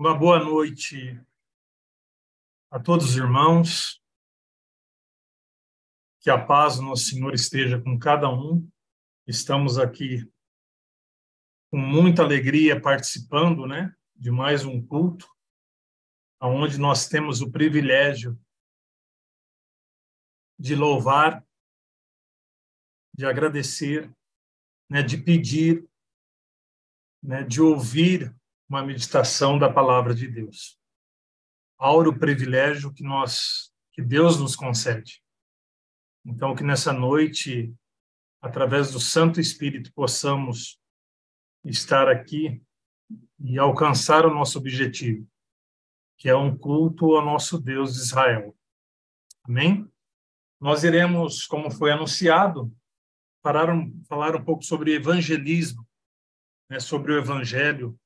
Uma boa noite a todos os irmãos. Que a paz do nosso Senhor esteja com cada um. Estamos aqui com muita alegria participando, de mais um culto, onde nós temos o privilégio de louvar, de agradecer, de pedir, de ouvir uma meditação da palavra de Deus. Áureo privilégio que Deus nos concede. Então, que nessa noite, através do Santo Espírito, possamos estar aqui e alcançar o nosso objetivo, que é um culto ao nosso Deus de Israel. Amém? Nós iremos, como foi anunciado, falar um pouco sobre evangelismo, sobre o evangelho,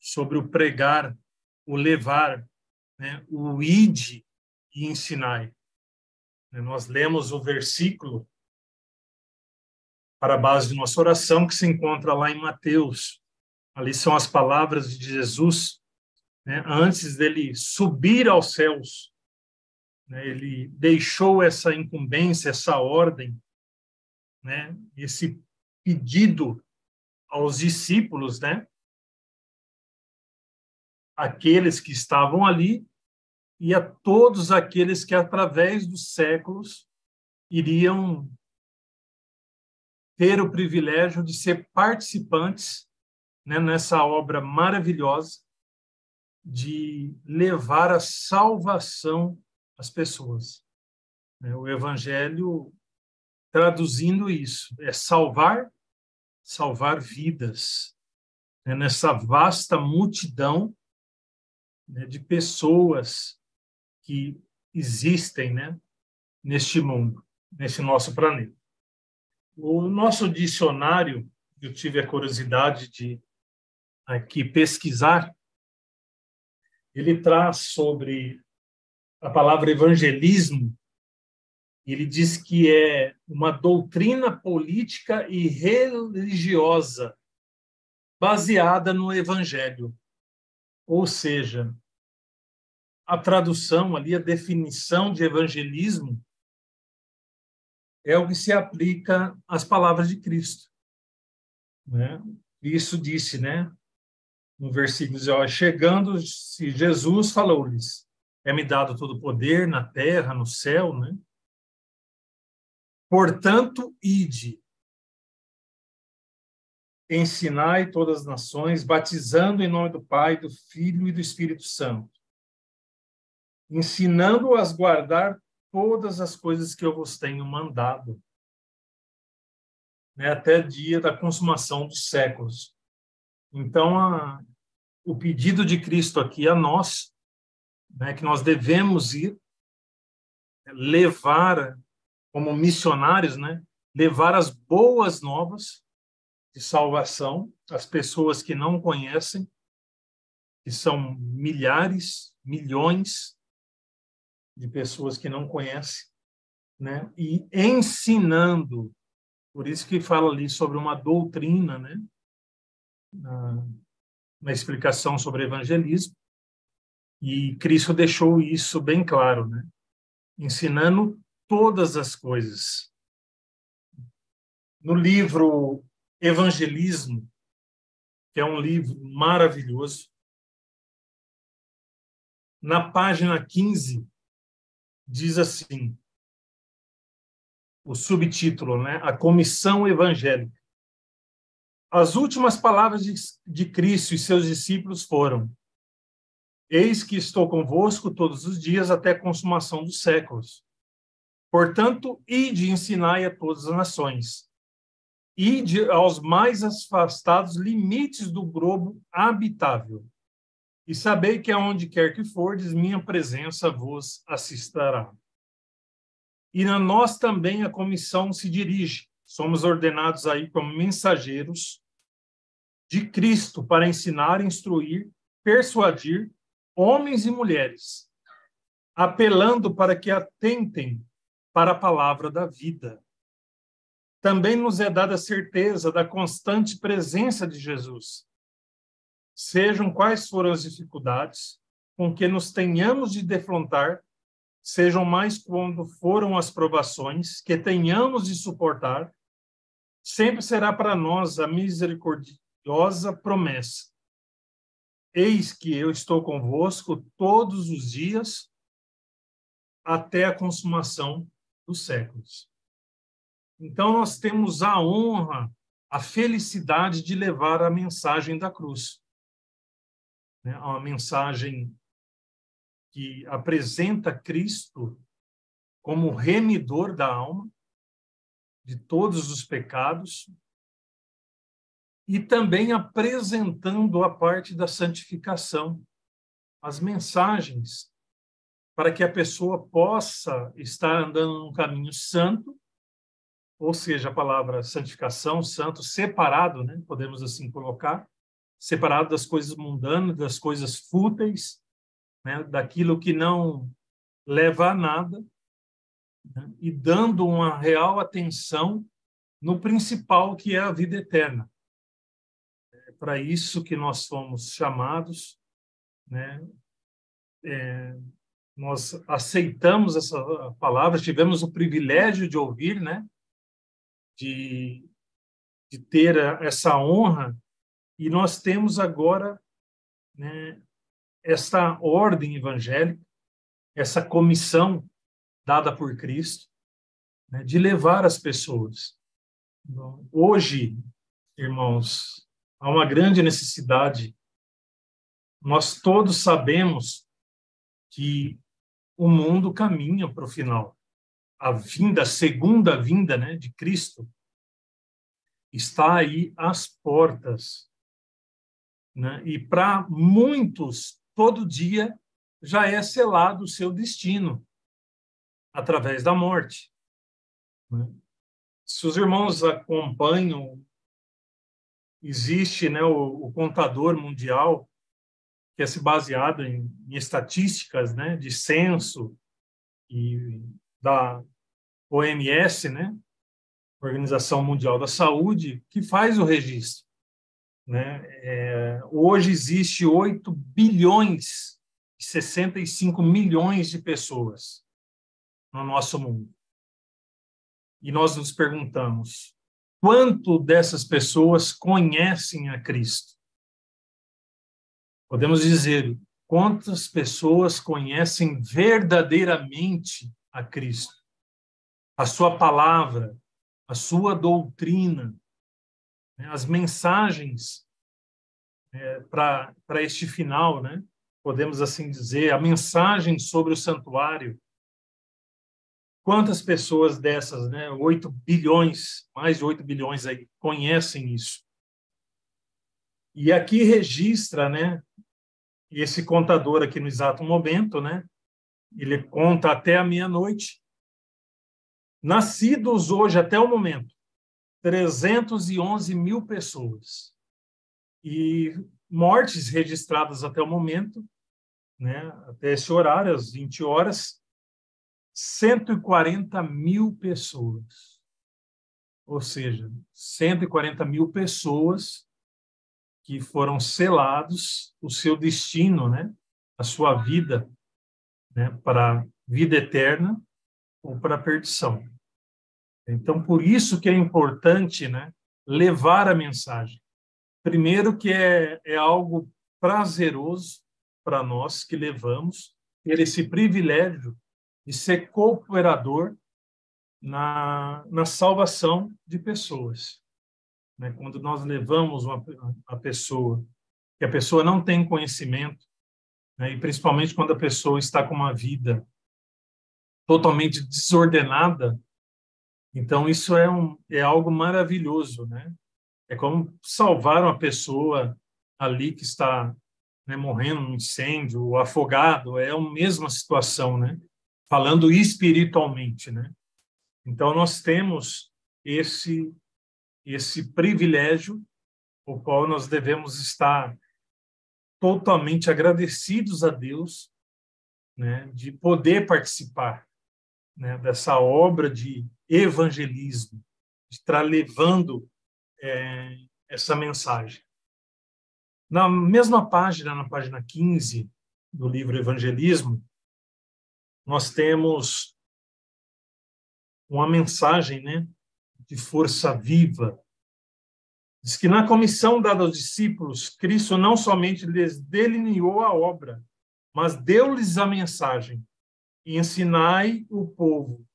sobre o pregar, o levar, o ide e ensinai. Nós lemos o versículo para a base de nossa oração, que se encontra lá em Mateus. Ali são as palavras de Jesus, antes dele subir aos céus. Ele deixou essa incumbência, essa ordem, esse pedido aos discípulos, aqueles que estavam ali e a todos aqueles que, através dos séculos, iriam ter o privilégio de ser participantes nessa obra maravilhosa de levar a salvação às pessoas. O Evangelho, traduzindo isso, é salvar vidas. Nessa vasta multidão de pessoas que existem neste mundo, nesse nosso planeta. O nosso dicionário, eu tive a curiosidade de aqui pesquisar, ele traz sobre a palavra evangelismo, ele diz que é uma doutrina política e religiosa baseada no evangelho. Ou seja, a tradução ali, a definição de evangelismo é o que se aplica às palavras de Cristo. Isso disse, no versículo, chegando-se Jesus, falou-lhes, é-me dado todo o poder na terra, no céu, Portanto, ide, ensinai todas as nações, batizando em nome do Pai, do Filho e do Espírito Santo, ensinando-as a guardar todas as coisas que eu vos tenho mandado, até o dia da consumação dos séculos. Então, o pedido de Cristo aqui a nós, que nós devemos ir levar, como missionários, levar as boas novas de salvação às pessoas que não conhecem, que são milhares, milhões de pessoas que não conhecem, e ensinando. Por isso que fala ali sobre uma doutrina, na explicação sobre evangelismo, e Cristo deixou isso bem claro, ensinando todas as coisas. No livro Evangelismo, que é um livro maravilhoso, na página 15, diz assim, o subtítulo, a Comissão Evangélica. As últimas palavras de Cristo e seus discípulos foram: eis que estou convosco todos os dias até a consumação dos séculos. Portanto, ide e ensinai a todas as nações. Ide aos mais afastados limites do globo habitável. E sabei que aonde quer que fordes, minha presença vos assistirá. E a nós também a comissão se dirige. Somos ordenados aí como mensageiros de Cristo para ensinar, instruir, persuadir homens e mulheres, apelando para que atentem para a palavra da vida. Também nos é dada a certeza da constante presença de Jesus, sejam quais forem as dificuldades com que nos tenhamos de defrontar, sejam mais quando foram as provações que tenhamos de suportar, sempre será para nós a misericordiosa promessa: eis que eu estou convosco todos os dias até a consumação dos séculos. Então, nós temos a honra, a felicidade de levar a mensagem da cruz, né? Uma mensagem que apresenta Cristo como remidor da alma, de todos os pecados, e também apresentando a parte da santificação, as mensagens para que a pessoa possa estar andando num caminho santo, ou seja, a palavra santificação, santo, separado, né? Podemos assim colocar, separado das coisas mundanas, das coisas fúteis, né? Daquilo que não leva a nada, né? E dando uma real atenção no principal, que é a vida eterna. É para isso que nós fomos chamados, né? Nós aceitamos essa palavra, tivemos o privilégio de ouvir, né? De ter essa honra, e nós temos agora, né, essa ordem evangélica, essa comissão dada por Cristo, né, de levar as pessoas. Hoje, irmãos, há uma grande necessidade. Nós todos sabemos que o mundo caminha para o final. A vinda, a segunda vinda, né, de Cristo está aí às portas, né? E para muitos, todo dia já é selado o seu destino através da morte, né? Se os irmãos acompanham, existe, né, o contador mundial, que é se baseado em estatísticas, né, de censo e da OMS, né, Organização Mundial da Saúde, que faz o registro, né? Hoje existe 8 bilhões e 65 milhões de pessoas no nosso mundo. E nós nos perguntamos, quanto dessas pessoas conhecem a Cristo? Podemos dizer, quantas pessoas conhecem verdadeiramente a Cristo? A sua palavra, a sua doutrina, né? As mensagens para este final, né? Podemos assim dizer, a mensagem sobre o santuário. Quantas pessoas dessas, né, 8 bilhões, mais de 8 bilhões aí, conhecem isso? E aqui registra, né, esse contador aqui no exato momento, né, ele conta até a meia-noite. Nascidos hoje, até o momento, 311 mil pessoas. E mortes registradas até o momento, né, até esse horário, às 20 horas, 140 mil pessoas. Ou seja, 140 mil pessoas que foram selados o seu destino, né, a sua vida, né, para a vida eterna ou para a perdição. Então, por isso que é importante, né, levar a mensagem. Primeiro que é algo prazeroso para nós que levamos, ter esse privilégio de ser cooperador na salvação de pessoas, né? Quando nós levamos uma pessoa, que a pessoa não tem conhecimento, né? E principalmente quando a pessoa está com uma vida totalmente desordenada, então isso é algo maravilhoso, né? É como salvar uma pessoa ali que está, né, morrendo num incêndio, ou afogado, é a mesma situação, né? Falando espiritualmente, né? Então, nós temos esse privilégio, o qual nós devemos estar totalmente agradecidos a Deus, né, de poder participar, né, dessa obra de evangelismo, de estar levando essa mensagem. Na mesma página, na página 15 do livro Evangelismo, nós temos uma mensagem, né, de força viva. Diz que na comissão dada aos discípulos, Cristo não somente lhes delineou a obra, mas deu-lhes a mensagem. E ensinai o povo,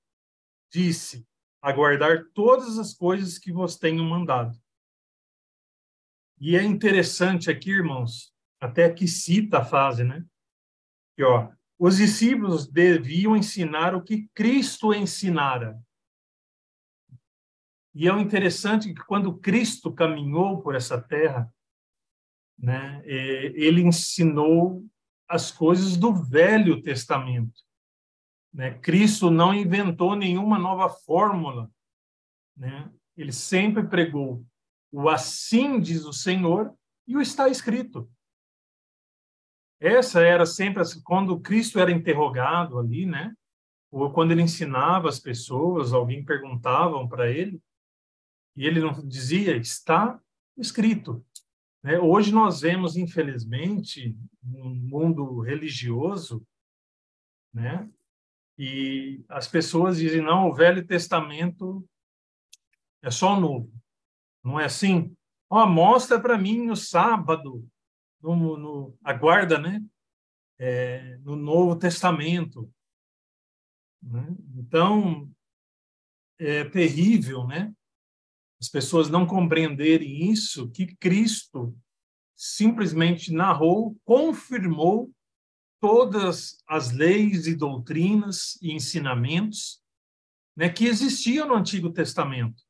disse, a guardar todas as coisas que vos tenho mandado. E é interessante aqui, irmãos, até que cita a frase, né? Que, ó, os discípulos deviam ensinar o que Cristo ensinara. E é interessante que quando Cristo caminhou por essa terra, né, ele ensinou as coisas do Velho Testamento. Né? Cristo não inventou nenhuma nova fórmula. Né? Ele sempre pregou o assim diz o Senhor e o está escrito. Essa era sempre, quando Cristo era interrogado ali, né? Ou quando ele ensinava as pessoas, alguém perguntavam para ele, e ele não dizia, está escrito. Né? Hoje nós vemos, infelizmente, um mundo religioso, né? E as pessoas dizem, não, o Velho Testamento é só o Novo. Não é assim? Oh, mostra para mim no sábado, aguarda, né? No Novo Testamento. Né? Então, é terrível, né? As pessoas não compreenderem isso, que Cristo simplesmente narrou, confirmou todas as leis e doutrinas e ensinamentos, né, que existiam no Antigo Testamento.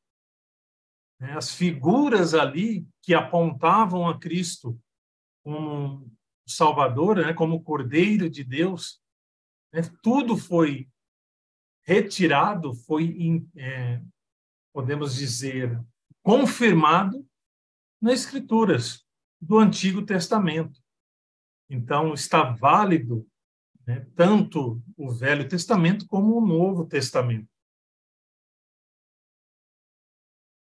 Né? As figuras ali que apontavam a Cristo como Salvador, né, como Cordeiro de Deus, né, tudo foi retirado, podemos dizer, confirmado nas Escrituras do Antigo Testamento. Então, está válido, né, tanto o Velho Testamento como o Novo Testamento.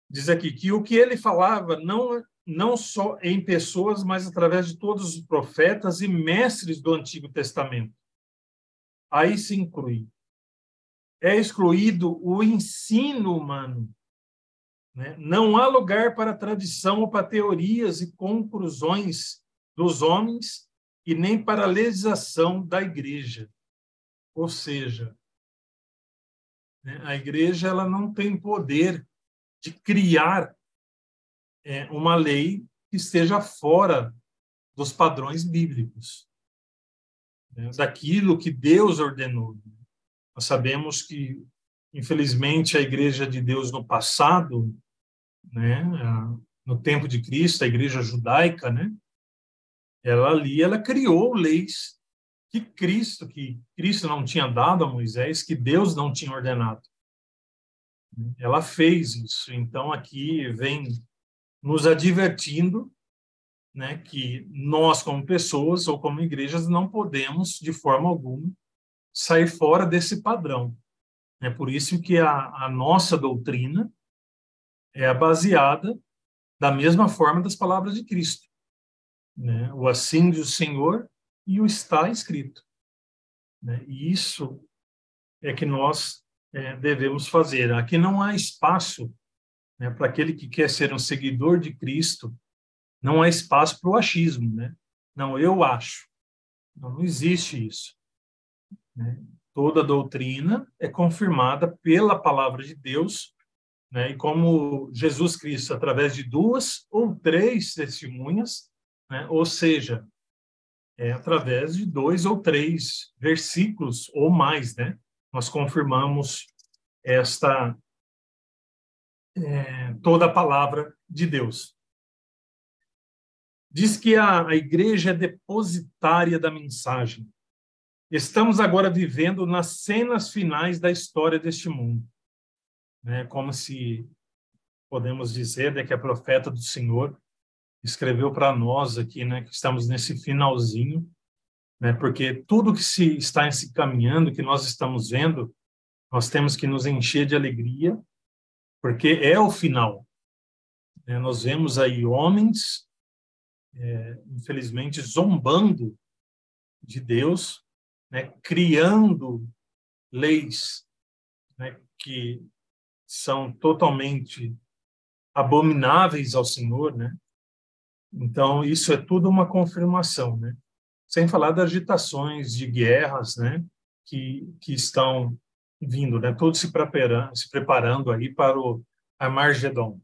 Diz aqui que o que ele falava não só em pessoas, mas através de todos os profetas e mestres do Antigo Testamento. Aí se inclui. É excluído o ensino humano. Né? Não há lugar para tradição ou para teorias e conclusões dos homens e nem para a legislação da igreja. Ou seja, né, a igreja ela não tem poder de criar uma lei que esteja fora dos padrões bíblicos, né, daquilo que Deus ordenou. Nós sabemos que, infelizmente, a igreja de Deus no passado, né, no tempo de Cristo, a igreja judaica, né, ela criou leis que Cristo não tinha dado a Moisés, que Deus não tinha ordenado. Ela fez isso. Então, aqui vem nos advertindo, né, que nós, como pessoas ou como igrejas, não podemos, de forma alguma, sair fora desse padrão. É por isso que a nossa doutrina é baseada da mesma forma das palavras de Cristo. Né? O assim diz o Senhor e o está escrito. Né? E isso é que nós devemos fazer. Aqui não há espaço, né, para aquele que quer ser um seguidor de Cristo, não há espaço para o achismo. Né? Não, eu acho. Não existe isso. Né? Toda doutrina é confirmada pela palavra de Deus, né? E como Jesus Cristo, através de 2 ou 3 testemunhas, né? Ou seja, através de 2 ou 3 versículos ou mais, né? Nós confirmamos toda a palavra de Deus. Diz que a igreja é depositária da mensagem. Estamos agora vivendo nas cenas finais da história deste mundo. Né? Como se podemos dizer, né, que a profeta do Senhor escreveu para nós aqui, né, que estamos nesse finalzinho, né, porque tudo que se está se caminhando, que nós estamos vendo, nós temos que nos encher de alegria, porque é o final. Né? Nós vemos aí homens infelizmente, zombando de Deus, né, criando leis, né, que são totalmente abomináveis ao Senhor, né? Então, isso é tudo uma confirmação, né? Sem falar das agitações de guerras, né, que estão vindo, né? Todos se preparando aí para o Armagedon.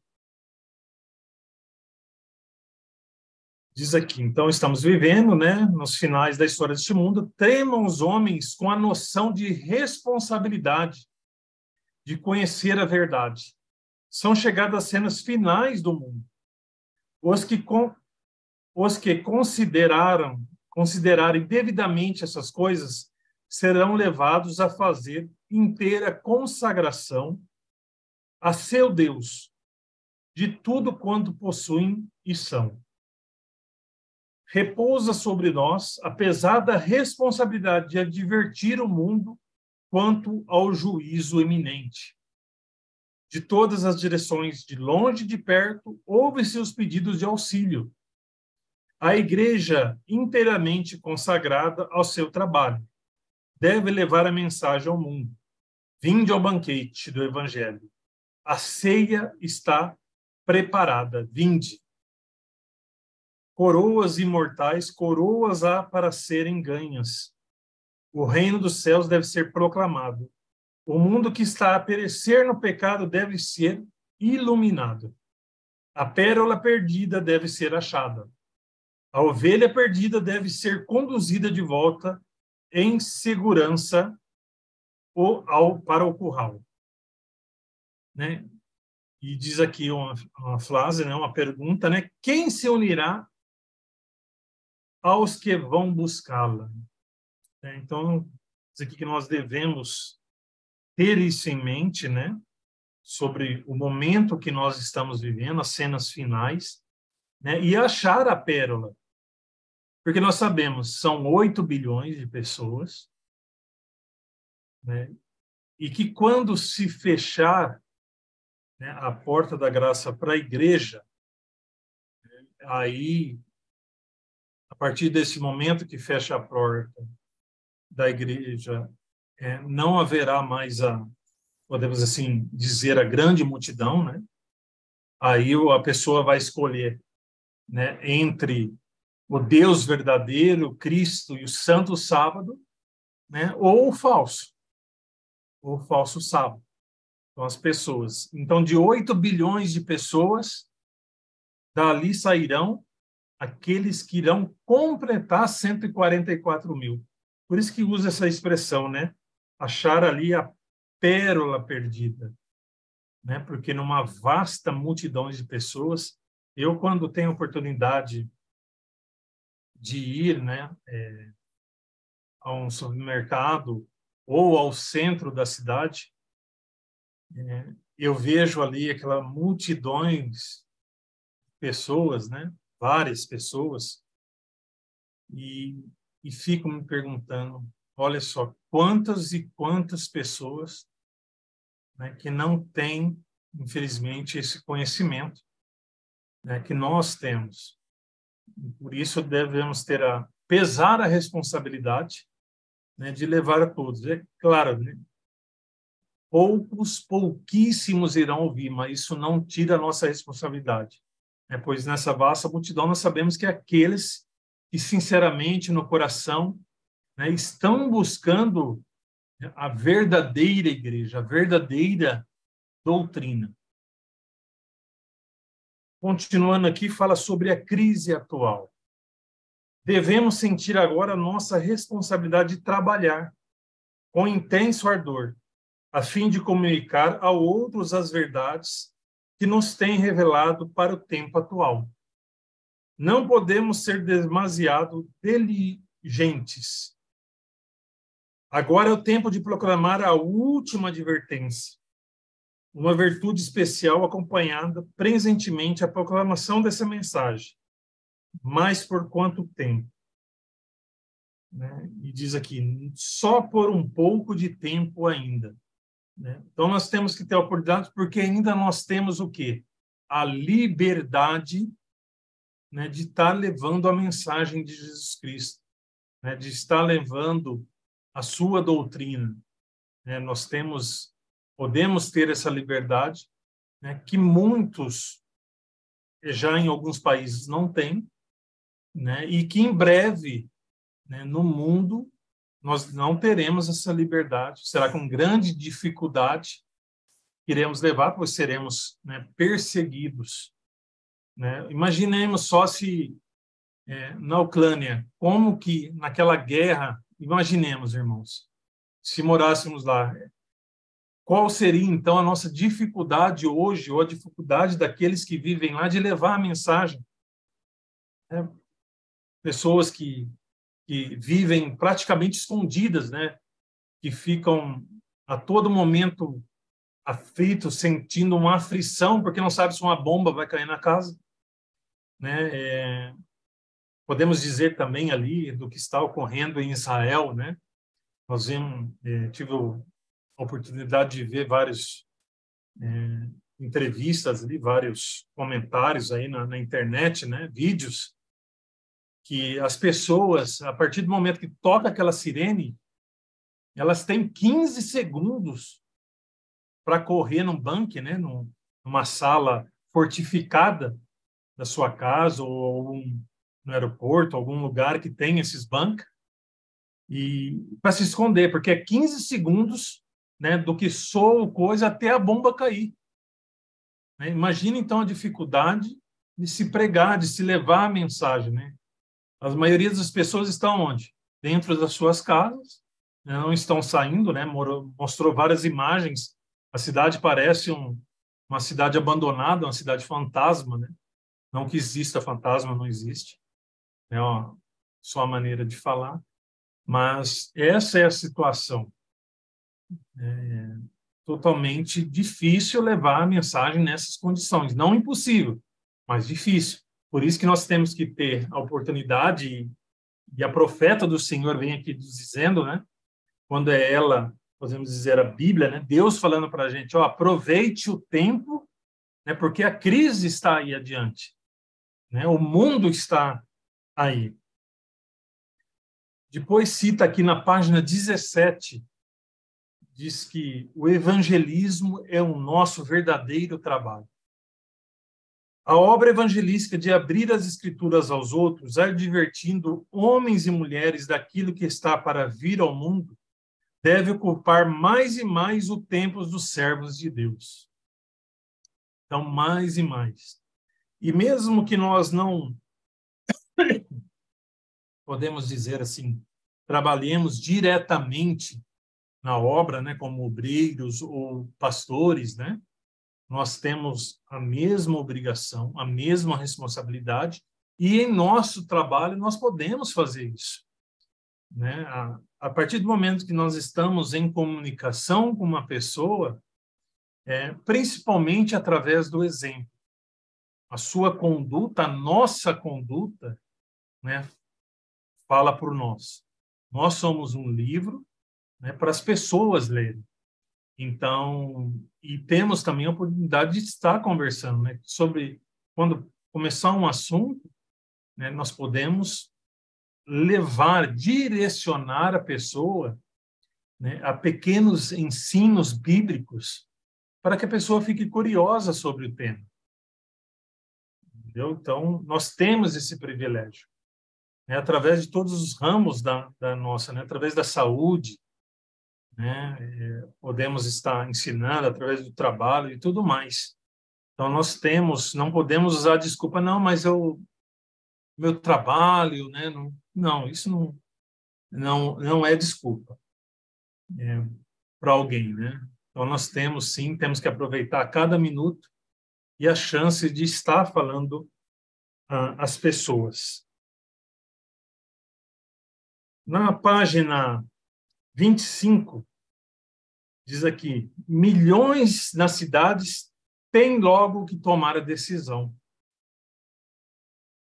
Diz aqui, então estamos vivendo, né, nos finais da história deste mundo. Temam os homens com a noção de responsabilidade, de conhecer a verdade. São chegadas as cenas finais do mundo. Os que considerarem devidamente essas coisas serão levados a fazer inteira consagração a seu Deus, de tudo quanto possuem e são. Repousa sobre nós a pesada responsabilidade de advertir o mundo quanto ao juízo iminente. De todas as direções, de longe e de perto, ouve-se os pedidos de auxílio. A igreja, inteiramente consagrada ao seu trabalho, deve levar a mensagem ao mundo. Vinde ao banquete do Evangelho. A ceia está preparada. Vinde. Coroas imortais, coroas há para serem ganhas. O reino dos céus deve ser proclamado. O mundo que está a perecer no pecado deve ser iluminado. A pérola perdida deve ser achada. A ovelha perdida deve ser conduzida de volta em segurança para o curral. Né? E diz aqui uma frase, né, uma pergunta, né? Quem se unirá aos que vão buscá-la? Então, diz aqui que nós devemos ter isso em mente, né? Sobre o momento que nós estamos vivendo, as cenas finais, né? E achar a pérola. Porque nós sabemos, são 8 bilhões de pessoas, né? E que quando se fechar, né, a porta da graça para a igreja, aí, a partir desse momento que fecha a porta da igreja, não haverá mais podemos assim dizer, a grande multidão, né? Aí a pessoa vai escolher, né, entre o Deus verdadeiro, Cristo e o Santo Sábado, né, ou o falso sábado. Então, as pessoas. Então, de 8 bilhões de pessoas, dali sairão aqueles que irão completar 144 mil. Por isso que usa essa expressão, né? Achar ali a pérola perdida, né? Porque numa vasta multidão de pessoas, eu, quando tenho oportunidade de ir, né, a um supermercado ou ao centro da cidade, eu vejo ali aquela multidões de pessoas, né? Várias pessoas, e fico me perguntando, olha só, quantas e quantas pessoas, né, que não têm, infelizmente, esse conhecimento, né, que nós temos. E por isso devemos pesar a responsabilidade, né, de levar a todos. É claro, né, pouquíssimos irão ouvir, mas isso não tira a nossa responsabilidade. Pois nessa vasta multidão nós sabemos que aqueles que, sinceramente, no coração, né, estão buscando a verdadeira igreja, a verdadeira doutrina. Continuando aqui, fala sobre a crise atual. Devemos sentir agora a nossa responsabilidade de trabalhar com intenso ardor, a fim de comunicar a outros as verdades que nos têm revelado para o tempo atual. Não podemos ser demasiado diligentes. Agora é o tempo de proclamar a última advertência, uma virtude especial acompanhada presentemente a proclamação dessa mensagem. Mas por quanto tempo? Né? E diz aqui, só por um pouco de tempo ainda. Né? Então, nós temos que ter oportunidade, porque ainda nós temos o quê? A liberdade, né, de estar levando a mensagem de Jesus Cristo, né, de estar levando a sua doutrina, né? Podemos ter essa liberdade, né, que muitos já em alguns países não têm, né, e que em breve, né, no mundo nós não teremos essa liberdade. Será com grande dificuldade que iremos levar, pois seremos, né, perseguidos, né? Imaginemos só se na Ucrânia, como que naquela guerra, imaginemos, irmãos, se morássemos lá, qual seria então a nossa dificuldade hoje, ou a dificuldade daqueles que vivem lá de levar a mensagem, né? Pessoas que vivem praticamente escondidas, né? Que ficam a todo momento aflitos, sentindo uma aflição, porque não sabe se uma bomba vai cair na casa, né? Podemos dizer também ali do que está ocorrendo em Israel, né? Tive a oportunidade de ver várias entrevistas ali, vários comentários aí na internet, né? Vídeos que as pessoas, a partir do momento que toca aquela sirene, elas têm 15 segundos para correr num bunker, né? Numa sala fortificada da sua casa ou no aeroporto, algum lugar que tem esses bunkers, e para se esconder, porque é 15 segundos, né, do que soa o coisa até a bomba cair, né? Imagina então a dificuldade de se pregar, de se levar a mensagem, né? A maioria das pessoas estão onde? Dentro das suas casas, né? Não estão saindo, né? Mostrou várias imagens. A cidade parece uma cidade abandonada, uma cidade fantasma, né? Não que exista fantasma, não existe, é só a maneira de falar. Mas essa é a situação. É totalmente difícil levar a mensagem nessas condições. Não impossível, mas difícil. Por isso que nós temos que ter a oportunidade, e a profeta do Senhor vem aqui nos dizendo, né? Quando é ela, podemos dizer, a Bíblia, né? Deus falando para a gente, ó, aproveite o tempo, né? Porque a crise está aí adiante, né? O mundo está aí. Depois cita aqui na página 17, diz que o evangelismo é o nosso verdadeiro trabalho. A obra evangelística de abrir as escrituras aos outros, advertindo homens e mulheres daquilo que está para vir ao mundo, deve ocupar mais e mais o tempo dos servos de Deus. Então, mais e mais. E mesmo que nós não, podemos dizer assim, trabalhemos diretamente na obra, né, como obreiros ou pastores, né? Nós temos a mesma obrigação, a mesma responsabilidade, e em nosso trabalho nós podemos fazer isso, né? A partir do momento que nós estamos em comunicação com uma pessoa, principalmente através do exemplo, a sua conduta, a nossa conduta, né, fala por nós. Nós somos um livro, né, para as pessoas lerem. Então, e temos também a oportunidade de estar conversando, né, sobre quando começar um assunto, né, nós podemos levar, direcionar a pessoa, né, a pequenos ensinos bíblicos para que a pessoa fique curiosa sobre o tema. Entendeu? Então, nós temos esse privilégio, né, através de todos os ramos da nossa, né, através da saúde, né, podemos estar ensinando através do trabalho e tudo mais. Então, nós temos, não podemos usar a desculpa, não, mas meu trabalho, né, não, isso não é desculpa para alguém, né? Então, nós temos, sim, temos que aproveitar cada minuto e a chance de estar falando às pessoas. Na página 25, diz aqui, milhões nas cidades têm logo que tomar a decisão.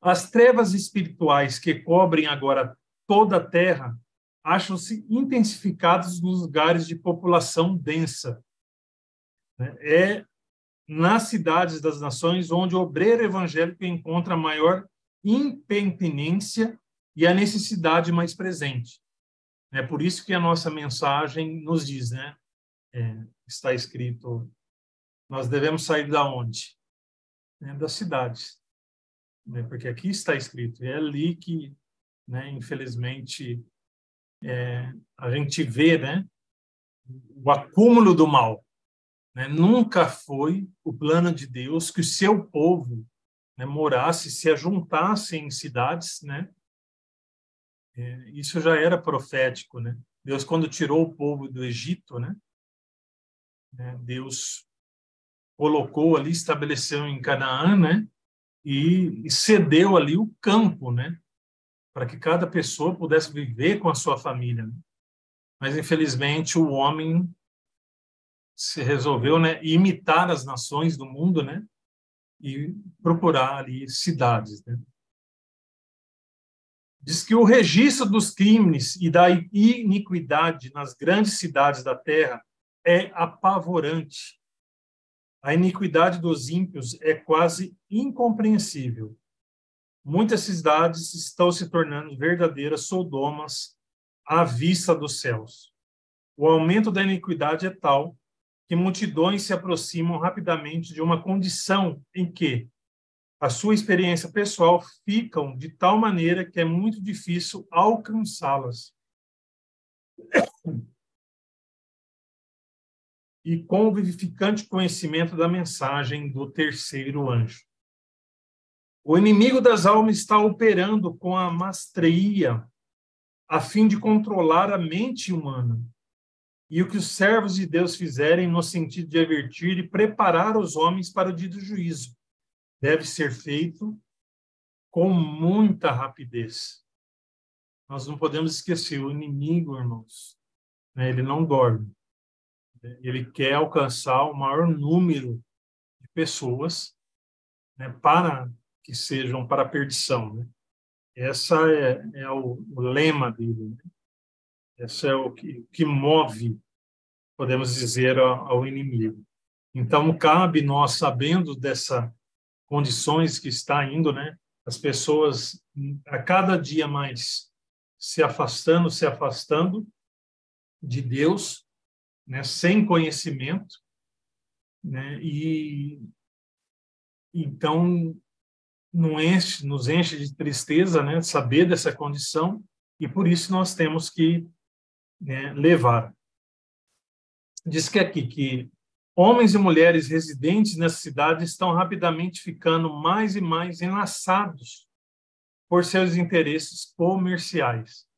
As trevas espirituais que cobrem agora toda a terra acham-se intensificadas nos lugares de população densa. É nas cidades das nações onde o obreiro evangélico encontra maior impertinência e a necessidade mais presente. É por isso que a nossa mensagem nos diz, né? Está escrito, nós devemos sair da onde? Das cidades. Né? Porque aqui está escrito, é ali que, né, infelizmente, a gente vê, né, o acúmulo do mal. Né? Nunca foi o plano de Deus que o seu povo, né, morasse, se ajuntasse em cidades, né? Isso já era profético, né? Deus, quando tirou o povo do Egito, né? Deus colocou ali, estabeleceu em Canaã, né? E cedeu ali o campo, né? Para que cada pessoa pudesse viver com a sua família. Né? Mas, infelizmente, o homem se resolveu, né, imitar as nações do mundo, né? E procurar ali cidades, né? Diz que o registro dos crimes e da iniquidade nas grandes cidades da terra é apavorante. A iniquidade dos ímpios é quase incompreensível. Muitas cidades estão se tornando verdadeiras sodomas à vista dos céus. O aumento da iniquidade é tal que multidões se aproximam rapidamente de uma condição em que a sua experiência pessoal ficam de tal maneira que é muito difícil alcançá-las. E com o vivificante conhecimento da mensagem do terceiro anjo. O inimigo das almas está operando com a mastreia a fim de controlar a mente humana. E o que os servos de Deus fizerem no sentido de avertir e preparar os homens para o dia do juízo deve ser feito com muita rapidez. Nós não podemos esquecer, o inimigo, irmãos, né, ele não dorme. Ele quer alcançar o maior número de pessoas, né, para que sejam para a perdição. Né? Essa é o lema dele. Né? Esse é o que move, podemos dizer, ao inimigo. Então, cabe nós, sabendo dessas condições que está indo, né, as pessoas a cada dia mais se afastando de Deus, né, sem conhecimento, né, e então nos enche de tristeza, né, saber dessa condição, e por isso nós temos que, né, levar. Diz que aqui que homens e mulheres residentes nessa cidade estão rapidamente ficando mais e mais enlaçados por seus interesses comerciais.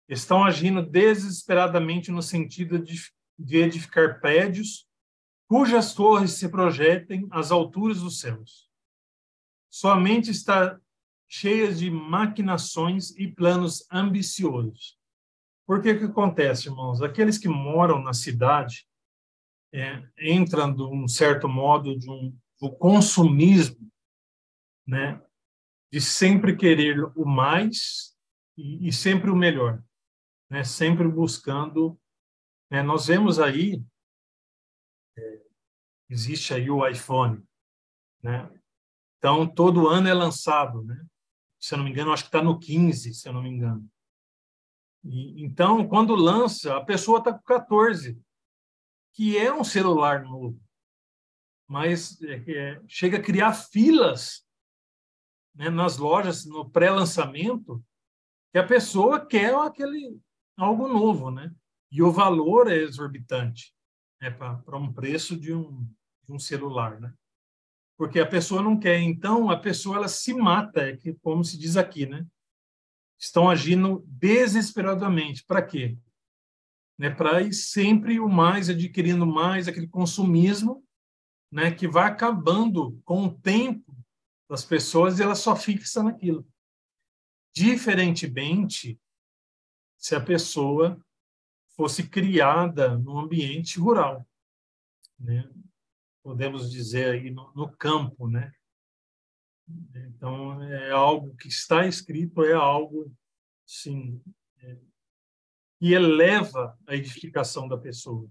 Estão agindo desesperadamente no sentido de edificar prédios cujas torres se projetem às alturas dos céus. Sua mente está cheia de maquinações e planos ambiciosos. Por que acontece, irmãos? Aqueles que moram na cidade entram, de um certo modo, do consumismo, né? De sempre querer o mais e sempre o melhor, né? Sempre buscando. Né? Nós vemos aí, existe aí o iPhone, né? Então, todo ano é lançado, né? Se eu não me engano, acho que está no 15, se eu não me engano. Então, quando lança, a pessoa está com 14, que é um celular novo, mas chega a criar filas, né, nas lojas, no pré-lançamento, que a pessoa quer algo novo, né? E o valor é exorbitante, né, para um preço de um celular, né? Porque a pessoa não quer. Então, a pessoa ela se mata, como se diz aqui, né? Estão agindo desesperadamente. Para quê? Né? Para ir sempre o mais, adquirindo mais, aquele consumismo, né? Que vai acabando com o tempo das pessoas e ela só fixa naquilo. Diferentemente, se a pessoa fosse criada num ambiente rural, né? Podemos dizer aí no campo, né? Então, é algo que está escrito, é algo, sim, que eleva a edificação da pessoa.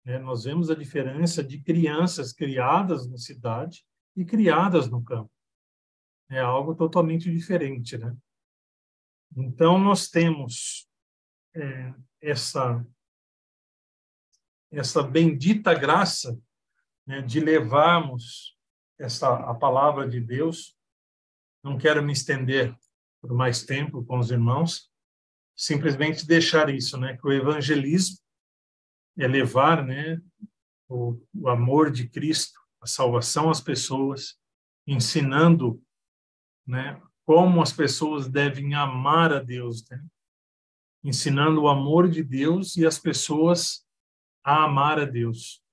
Né? Nós vemos a diferença de crianças criadas na cidade e criadas no campo. é algo totalmente diferente, né? Então, nós temos essa bendita graça, né, de levarmos a palavra de Deus. Não quero me estender por mais tempo com os irmãos, simplesmente deixar isso, né, que o evangelismo é levar, né, o amor de Cristo, a salvação às pessoas, ensinando, né, como as pessoas devem amar a Deus, né? Ensinando o amor de Deus e as pessoas a amar a Deus.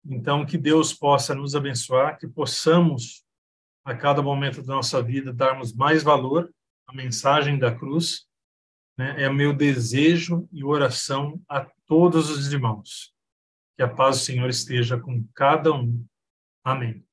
Então, que Deus possa nos abençoar, que possamos, a cada momento da nossa vida, darmos mais valor à mensagem da cruz, né? É meu desejo e oração a todos os irmãos. Que a paz do Senhor esteja com cada um. Amém.